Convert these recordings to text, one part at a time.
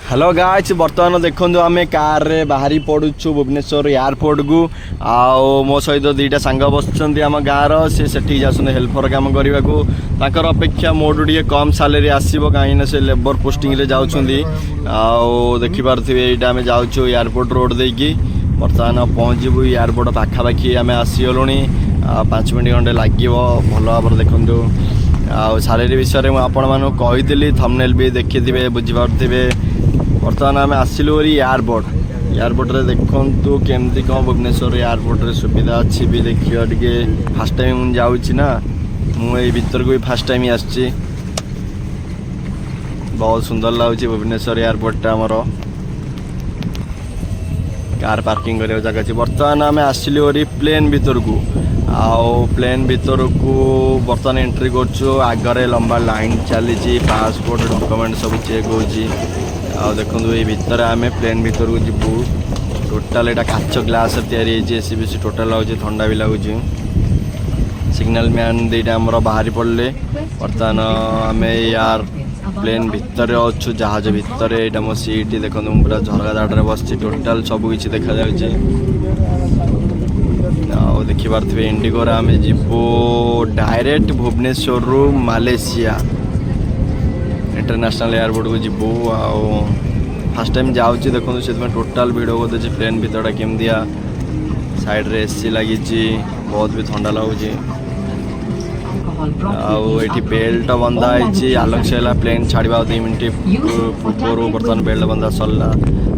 hello guys बर्तमान देखो आम कार रे बाहरी पड़ू भुवनेश्वर एयरपोर्ट को आओ मो सहित दुईटा सांग बस आम गाँव से जाते हेल्पर काम करने को ताकर अपेक्षा मोटू टे कम सालेरी आसो कहीं से लेबर पोस्टिंग रे जाउछंदी आओ देखि पारथिबे एटा आम जाउछु एयरपोर्ट रोड देकी बर्तमान पहुँचबू एयरपोर्ट पाखापाखि आम आसीगलुणी 5 मिनट खंडे लगे भल भाव देखु आ सालेरी विषय में आपण मानू कही थंबनेल भी देखिथे बुझीपारे बर्तमान आम आसिलु एयरपोर्ट रे देखु केमती कौन भुवनेश्वर एयरपोर्ट रे सुविधा अच्छी भी देखिए टे फास्ट टाइम मुझे जाऊँगी ना मुझे भीतर को भी फास्ट टाइम आसी बहुत सुंदर लगुच भुवनेश्वर एयरपोर्ट आमर कार पार्किंग कर जगह अच्छी बर्तमान आम आसिलु प्लेन भीतर को आओ प्लेन भीतर को बर्तमान एंट्री कर आगरे लंबा लाइन चली पासपोर्ट डॉक्यूमेंट सब चेक हो देखो ये भितर आम प्लेन भीतर को जीवु टोटाल यहाँ काच ग्लास एसी बेसी टोटाल लगुच ठंडा भी लगुच सिग्नल मैन दीटा आमर बाहरी पड़े बर्तमान आम यार प्लेन भितर अच्छु जहाज भितर यहाँ मो सीट देखो पूरा झरका दाड़े बस टोटाल सबकि देखा जाए देखिपे इंडिगोर आम जीवु डायरेक्ट भुवनेश्वर रु मालेशिया इंटरनेशनल एयरपोर्ट को जीवु फास्ट टाइम जाऊँगी देखो से टोटाल भिड़ करदे प्लेन भीतर केमदिया साइड रे एसी लगी बहुत भी ठंडा लगुच आठी बेल्ट बंधा आलोक से प्लेन छाड़ा 2 मिनट पूर्व बर्तमान बेल्ट बंधा सरला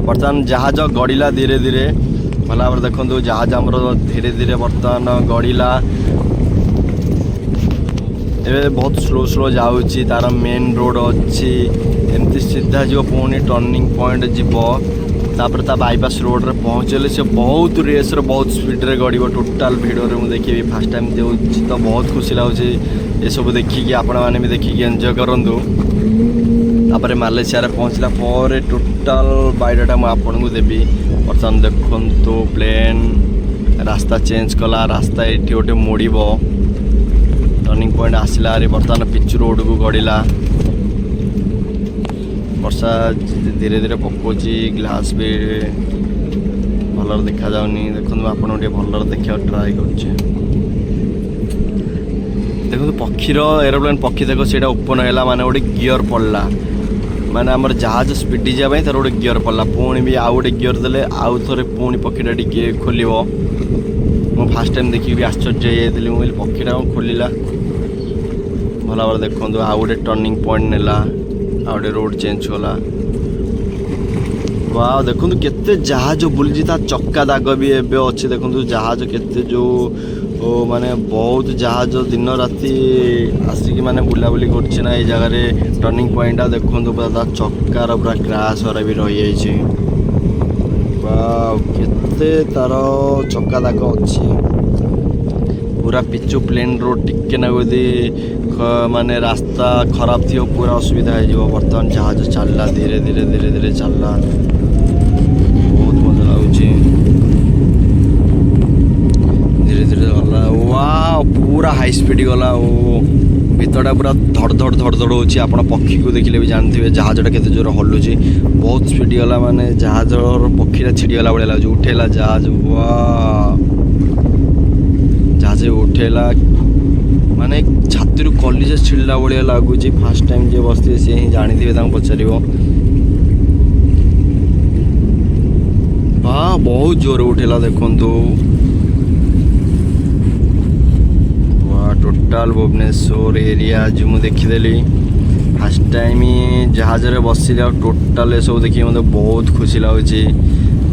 बर्तमान जहाज गड़िला धीरे धीरे भल भाव देखो जहाज आमर धीरे धीरे बर्तमान गड़िला ए बहुत स्लो जाऊँगी तार मेन रोड अच्छी एमती सीधा जीव पुणी टर्निंग पॉइंट जीव तापर ता बाईपास रोड रे पहुँचले से बहुत रेस रे बहुत स्पीड रे गड़ब टोटाल भिड़ में देखिए फास्ट टाइम देउछि तो बहुत खुशी लगुच ये सब देखिकी आपण मैंने भी देखिकी एंजॉय करंतु तापर मालेशिया रे पहुँचला पर टोटाल बाइडटा मुझे आपन को देवी बर्तमान देखु प्लेन रास्ता चेंज कला रास्ता ये गोटे मोड़ब टर्निंग पॉइंट आसला बर्तमान पिच रोड को गड़िला वर्षा धीरे धीरे पकोची ग्लास भी भल देखा जाऊनी देखो आपन भल देखा ट्राए कर देखो पक्षीर एरोप्लेन पक्षी देख से ओपन है माने गोटे गियर पड़ला माने आमर जहाज स्पीड जाए तार गोटे गियर पड़ला पुणी भी आउ गोटे गियर देले आउ थे पुणी पक्षीटा टी खोल मो फास्ट टाइम देखिए आश्चर्य हो मुझे पक्षीटा खोलला भल भाव देखो आउ गोटे टर्निंग पॉइंट नेला आउटे रोड चेंज कला वाह देखो केते जहाज बुलजी ता चक्का दाग भी एबे अच्छे देखो जहाज केते जो माने बहुत जहाज दिन राति आसिक माने बुलाबुली करछे ना ए जगह रे टर्निंग पॉइंट देखो पूरा चक्कार पूरा क्रैश हो भी रही जाइए वाह केते तार चक्का दाग अच्छी पूरा पिचु प्लेन रोड टिके ना माने रास्ता खराब थी पूरा असुविधा हो बर्तमान जहाज चलला धीरे धीरे धीरे धीरे चलला बहुत मजा लगुच धीरे धीरे गला वाह पूरा हाई स्पीड गला भीतरटा पूरा धड़ धड़ धड़ धड़ हो पक्षी को देखिले भी जानते जहाजटा केते जोर हलुची बहुत स्पीड गला माने जहाज पक्षीटा छिड़गला भाई लगे उठेला जहाज वाह जहाज उठेला माने छाती रू कलिजे छिड़ला भाया लगुच फास्ट टाइम जे बसते सी ही जानी पचार हाँ बहुत जोर उठेला देखु टोटाल भुवनेश्वर एरिया जो मुझे देखीदेली फास्ट टाइम जहाज रे बसिले टोटाल सब देखिए मतलब बहुत खुशी लगुच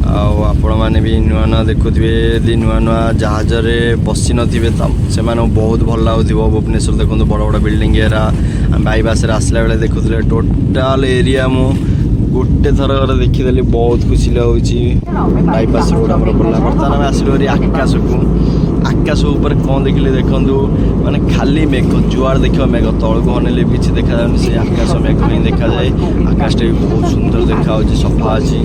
आपण मैंने भी नुआ नुआ देखुवे यदि नुआ नुआ जहाज रे बसी नथिबे से बहुत भल लगुव भुवनेश्वर देखो बड़ बड़ बिल्डिंग एरा बाईपास आसला बेले देखुले टोटाल एरिया मु गोटे थर देखीदेली बहुत खुशी लगुच बाईपास रोड आम पड़ा बर्तमान आम आसलु आकाश को आकाश ऊपर कौन देखिले देखु माने खाली मेघ जुआड़ देख मेघ तल को अनेले किसी देखा जाए से आकाश मेघ ही देखा जाए आकाशटा भी बहुत सुंदर देखा सफा अच्छी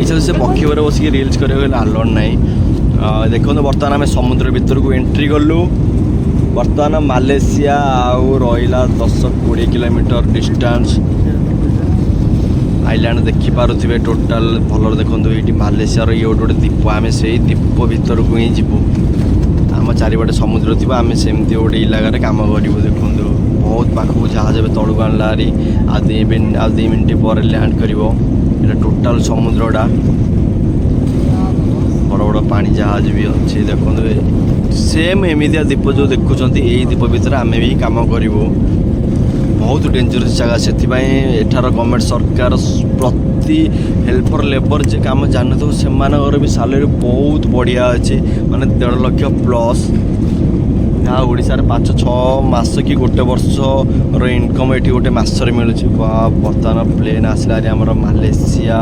इच्छा से पक्षी पर बसिक रिल्स करें आलोड़ ना देखो बर्तमान आम समुद्र भीतर को एंट्री कलु बर्तमान मालेशिया आउ रहा 10-20 किलोमीटर डिस्टेंस आइलैंड देखिपे टोटाल भल देखो ये मालेशियार ये गोटे द्वीप आम से द्वीप भितर को ही जीवु आम चारिपटे समुद्र थी आम सेमती गोटे इलाकार कम करूँ देखो बहुत पाखक जहाज तलू आणला आ 2 मिनट पर लैंड कर टोटाल समुद्रटा बड़ बड़ पानी जहाज भी अच्छी देखो सेम एमितिया द्वीप जो देखुं यही द्वीप भितर आम भी कम करूँ बहुत डेंजरस जगह से एठार गवर्नमेंट सरकार प्रति हेल्पर लेबर जे कम जान तो से भी सालेरी बहुत बढ़िया अच्छे माने 1.5 लाख प्लस यहाँ ओडिशार 5-6 मास कि गोटे वर्ष इनकम ये गोटे मसरे मिलूँ बर्तमान प्लेन आसला आमर मालेशिया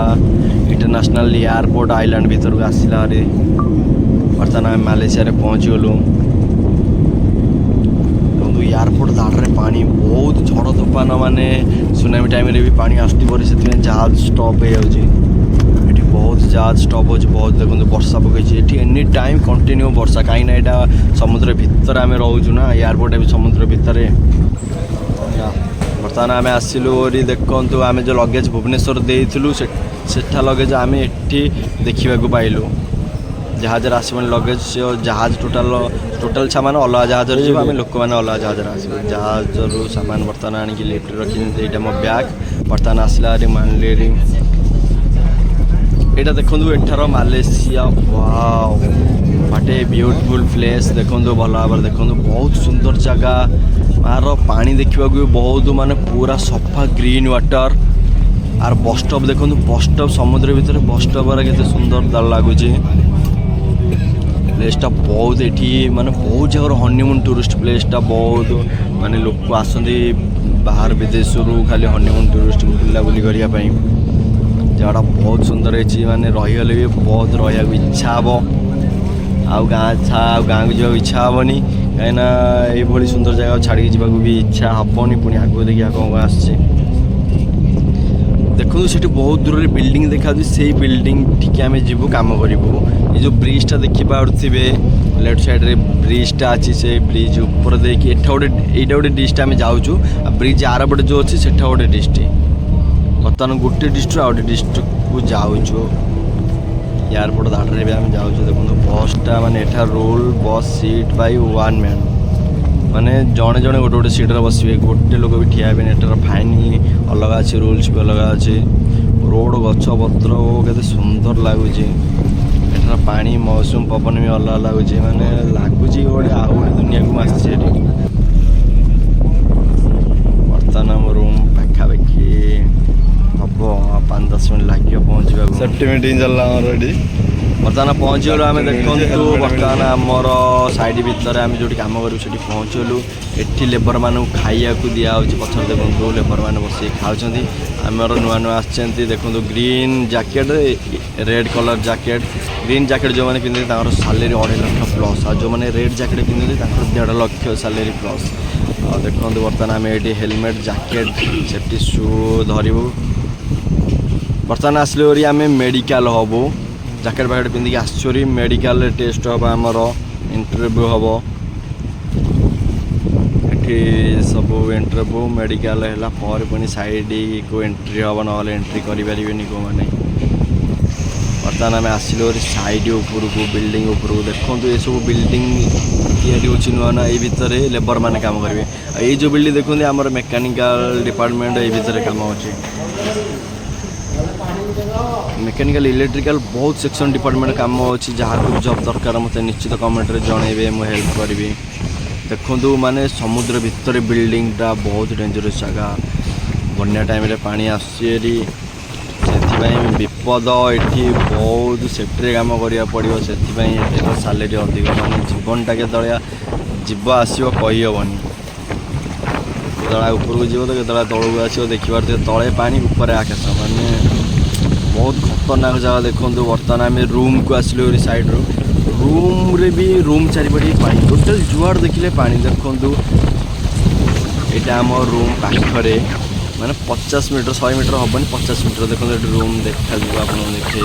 इंटरनेशनल एयरपोर्ट आइलैंड भीतर को आसला बर्तमान आम मालेशिया पहुँची गलु एयरपोर्ट दाढ़े पानी बहुत झड़ तोफान माने सुनामी टाइम रे भी पानी आसुवर से जहाज स्टॉप हो जाऊँगी बहुत जहाज स्टॉप हो बहुत देखो वर्षा पकई एनी टाइम कंटिन्यू वर्षा कहीं यहाँ समुद्र भितर आम रोचु ना एयरपोर्ट भी समुद्र भितर बर्तमान आम आसलु देखु आम जो लगेज भुवनेश्वर देलु सेठा लगेज आम एटी देखा पाइलु जहाज आसबन लगेज जहाज टोटाल सामान अलग जहाज आम लोक मैंने अलग जहाज आसवे जहाज रू सामान बर्तमान आणिक लिफ्ट रखी यहाँ मो बैग बर्तमान आसला मानली यहाँ देखो एठार मालेशिया वाओ वाटे ब्यूटीफुल प्लेस देखो भल भाव देखो बहुत सुंदर जगह मार पानी देखा बहुत माने पूरा सफा ग्रीन वाटर आर बस स्टॉप देखो बस स्टॉप समुद्र भितर बस स्टॉप के सुंदर लगुच प्लेसटा बहुत ये माने बहुत जगह हनीमून टूरिस्ट प्लेसटा बहुत माने लोक आसती बाहर विदेश खाली हनीमून टूरिस्ट बुलाबुली करने जगह बहुत सुंदर है माने रहीगले भी बहुत रहा इच्छा हम आउ गाँव को जावा इच्छा हेनी कहीं ये सुंदर जगह छाड़ी जावाक भी इच्छा हेनी पुणी आगे देखिए कौन आस देखो से बहुत दूर रे बिल्डिंग देखा से बिल्डिंग ठीक आम जीवु कम करूँ ये जो ब्रिजटा देखी पारे लेफ्ट साइड रे ब्रिजटा अच्छी से ब्रिज ऊपर देखिए यहाँ गोटे डिस्ट्रिक्ट आम जाऊँ ब्रिज आर पटे जो अच्छी से गोटे डिस्ट्रिक्ट बर्तमान गोटे डिस्ट्रिक्ट आउ गोटे डिस्ट्रिक्ट को जाऊँ एयरपोर्ट दाढ़े भी आम जाऊँ देखो बसटा माने एठा रोल बस सीट बाय 1 मैन माने जड़े जड़े गोटे गोटे सीट्रे बसवे गोटे लोक भी ठिया एटार फाइन अलग अच्छे रूल्स भी अलग अच्छे रोड गछ पत्र के सुंदर लगुच एटार पानी मौसम पवन भी अलग लगुच माने लगुच गोटे आउ गोटे दुनिया को आसी बर्तमान रूम पाखापाखि हम 5-10 मिनट लगे पहुँचा सेफ्टी मीटिंग चलला ऑलरेडी बर्तमान पहुँचलु आम देखु बर्तमान आमर साइड भितर आम जो कम करूँ से पहुँचलु एटी लेबर मानू खाइया दिहे पचर देखो लेबर मैंने बस खाऊँ आमर नुआ नुआ आसती देखो green jacket red colour jacket green jacket जो मैंने पिंधे सालेरी 2.5 लाख प्लस आ जो मैंने रेड जैकेट पिंधे 1.5 लाख सालेरी प्लस देखो बर्तमान आम ये हेलमेट जैकेट सेफ्टी शू धरबू बर्तमान आसले आम मेडिकल हबू जैकेट पैकेट पिंधिक आसरी मेडिकल टेस्ट हम आमर इंटरव्यू हम ये सब इंटरव्यू मेडिकल है पुणी साइड को एंट्री हम ना एंट्री करें को मैंने बर्तमान आम आसलु साइड उपरक बिल्डिंग उपरक देखो ये सब बिल्डिंग या नुआ ना ये भितर लेबर मैंने काम करेंगे ये जो बिल्डिंग देखते आमर मेकानिकल डिपार्टमेंट ये भितर काम अच्छे मेकानिकल इलेक्ट्रिकल बहुत सेक्शन डिपार्टमेंट काम अच्छी जहाँ को जॉब दरकार मत निश्चित कमेंट रे जनइबे मु हेल्प करी देखु माने समुद्र भितर बिल्डिंगटा बहुत डेंजरस जगह बन्या टाइम रे पानी आसरी विपद ये बहुत सेफ्टी काम करा पड़ो से सालेरी अधिक माने जीवनटा के जीव आसो कहीहबनी केतला उपरको जीव तो केतला तौक आसो देखिए तले पानी ऊपर आकाश माने बहुत खतरनाक जगह देखो बर्तमान आम रूम को आसलु साइड रूम रे भी रूम चारिपटे पानी टोटाल जुआड़ देखिले पानी देखु यहाँ आम रूम पाखरे माने 50 मीटर 100 मीटर हेनी 50 मीटर देखो रूम देखा आप देखे